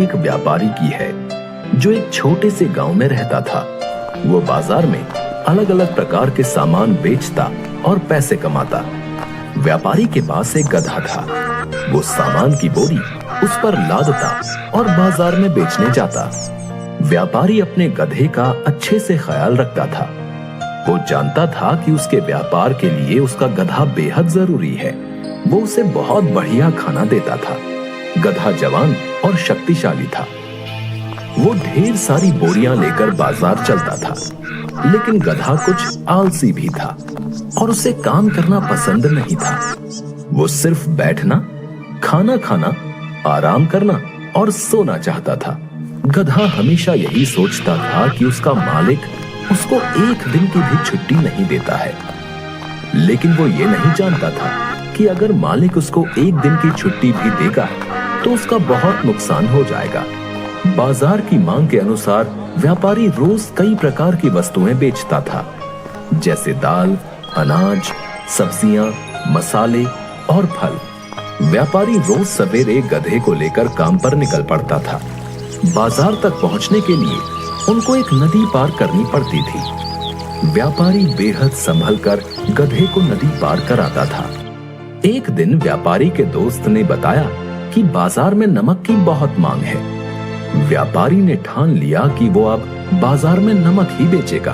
एक व्यापारी की है जो एक छोटे से गांव में रहता था। वो बाजार में अलग अलग प्रकार के सामान बेचता और पैसे कमाता। व्यापारी के पास एक गधा था। वो सामान की बोरी उस पर लादता और बाजार में बेचने जाता। व्यापारी अपने गधे का अच्छे से ख्याल रखता था। वो जानता था कि उसके व्यापार के लिए उसका गधा बेहद जरूरी है। वो उसे बहुत बढ़िया खाना देता था। गधा जवान और शक्तिशाली था। वो ढेर सारी बोरियां लेकर बाजार चलता था, लेकिन गधा कुछ आलसी भी था और उसे काम करना पसंद नहीं था। वो सिर्फ बैठना, खाना खाना, आराम करना और सोना चाहता था। गधा हमेशा यही सोचता था कि उसका मालिक उसको एक दिन की भी छुट्टी नहीं देता है, लेकिन वो ये नहीं जानता था कि अगर मालिक उसको एक दिन की छुट्टी भी देगा तो उसका बहुत नुकसान हो जाएगा। बाजार की मांग के अनुसार व्यापारी रोज कई प्रकार की वस्तुएं बेचता था, जैसे दाल, अनाज, सब्जियां, मसाले और फल। व्यापारी रोज सवेरे गधे को लेकर काम पर निकल पड़ता था। बाजार तक पहुंचने के लिए उनको एक नदी पार करनी पड़ती थी। व्यापारी बेहद संभल कर गधे को नदी पार कराता था। एक दिन व्यापारी के दोस्त ने बताया कि बाजार में नमक की बहुत मांग है। व्यापारी ने ठान लिया कि वो अब बाजार में नमक ही बेचेगा।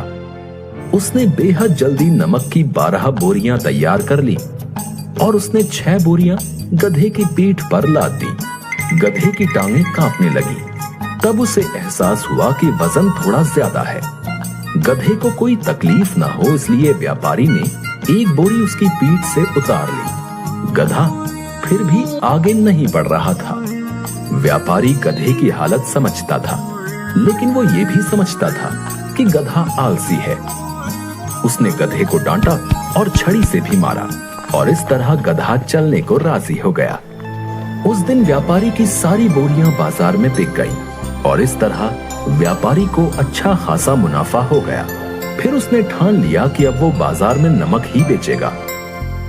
उसने बेहद जल्दी नमक की 12 बोरियां तैयार कर ली और उसने 6 बोरियां गधे की पीठ पर लाद दी। गधे की टांगें कांपने लगी। तब उसे एहसास हुआ कि वजन थोड़ा ज्यादा है। गधे को कोई तकलीफ ना हो इसलिए व्यापारी ने एक बोरी उसकी पीठ से उतार ली। गधा फिर भी आगे नहीं बढ़ रहा था। व्यापारी गधे की हालत समझता था, लेकिन वो ये भी समझता था कि गधा आलसी है। उसने गधे को डांटा और छड़ी से भी मारा और इस तरह गधा चलने को राजी हो गया। उस दिन व्यापारी की सारी बोरियां बाजार में बिक गई और इस तरह व्यापारी को अच्छा खासा मुनाफा हो गया। फिर उसने ठान लिया कि अब वो बाजार में नमक ही बेचेगा।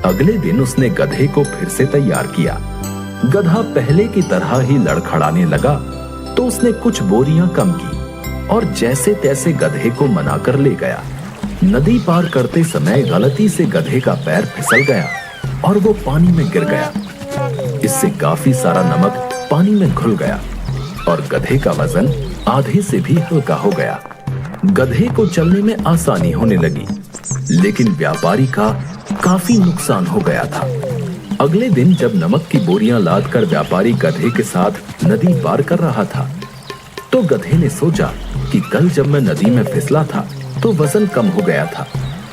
अगले दिन उसने गधे को फिर से तैयार किया। गधा पहले की तरह ही लड़खड़ाने लगा तो उसने कुछ बोरियां कम की और जैसे तैसे गधे को मनाकर ले गया। नदी पार करते समय गलती से गधे का पैर फिसल गया और वो पानी में गिर गया। इससे काफी सारा नमक पानी में घुल गया और गधे का वजन आधे से भी हल्का हो गया। गधे को चलने में आसानी होने लगी, लेकिन व्यापारी का काफी नुकसान हो गया था। अगले दिन जब नमक की बोरियां लादकर व्यापारी गधे के साथ नदी पार कर रहा था, तो गधे ने सोचा कि कल जब मैं नदी में फिसला था तो वजन कम हो गया था।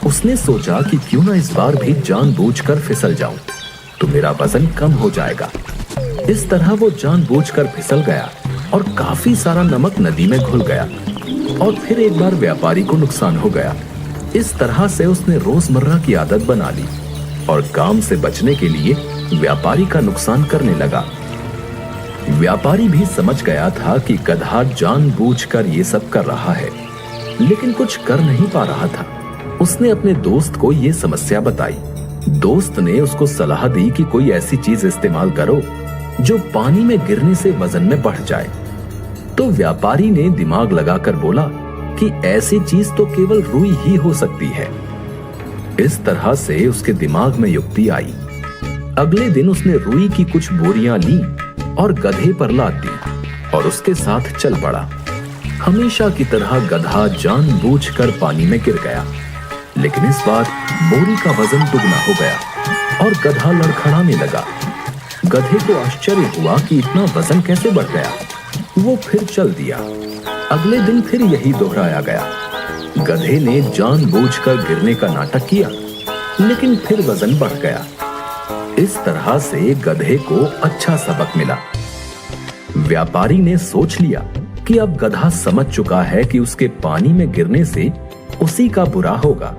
उसने सोचा कि क्यों ना इस बार भी जानबूझकर फिसल जाऊं तो मेरा वजन कम हो जाएगा। इस तरह वो जानबूझकर फिसल गया और काफी सारा नमक नदी में घुल गया और फिर एक बार व्यापारी को नुकसान हो गया। इस तरह से उसने रोजमर्रा की आदत बना ली और काम से बचने के लिए व्यापारी का नुकसान करने लगा। व्यापारी भी समझ गया था कि गधा जानबूझकर ये सब कर रहा है, लेकिन कुछ कर नहीं पा रहा था। उसने अपने दोस्त को ये समस्या बताई। दोस्त ने उसको सलाह दी कि कोई ऐसी चीज इस्तेमाल करो जो पानी में गिरने से वजन में बढ़ जाए। तो व्यापारी ने दिमाग लगाकर बोला कि ऐसी चीज तो केवल रुई ही हो सकती है। इस तरह से उसके दिमाग में युक्ति आई। अगले दिन उसने रुई की कुछ बोरियां ली और गधे पर लाद दी और उसके साथ चल पड़ा। हमेशा की तरह गधा जानबूझकर पानी में गिर गया, लेकिन इस बार बोरी का वजन दुगना हो गया और गधा लड़खड़ाने लगा। गधे को आश्चर्य हुआ कि इतना वजन कैसे बढ़ गया। वो फिर चल दिया। अगले दिन फिर यही दोहराया गया। गधे ने जानबूझकर गिरने का नाटक किया, लेकिन फिर वजन बढ़ गया। इस तरह से गधे को अच्छा सबक मिला। व्यापारी ने सोच लिया कि अब गधा समझ चुका है कि उसके पानी में गिरने से उसी का बुरा होगा,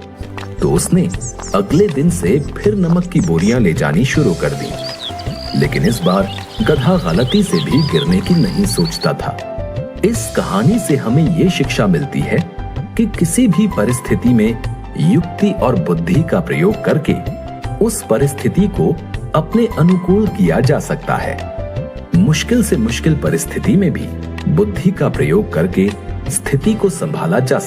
तो उसने अगले दिन से फिर नमक की बोरियां ले जानी शुरू कर दी। लेकिन इस बार गधा गलती से भी गिरने की नहीं सोचता था। इस कहानी से हमें ये शिक्षा मिलती है कि किसी भी परिस्थिति में युक्ति और बुद्धि का प्रयोग करके उस परिस्थिति को अपने अनुकूल किया जा सकता है। मुश्किल से मुश्किल परिस्थिति में भी बुद्धि का प्रयोग करके स्थिति को संभाला जा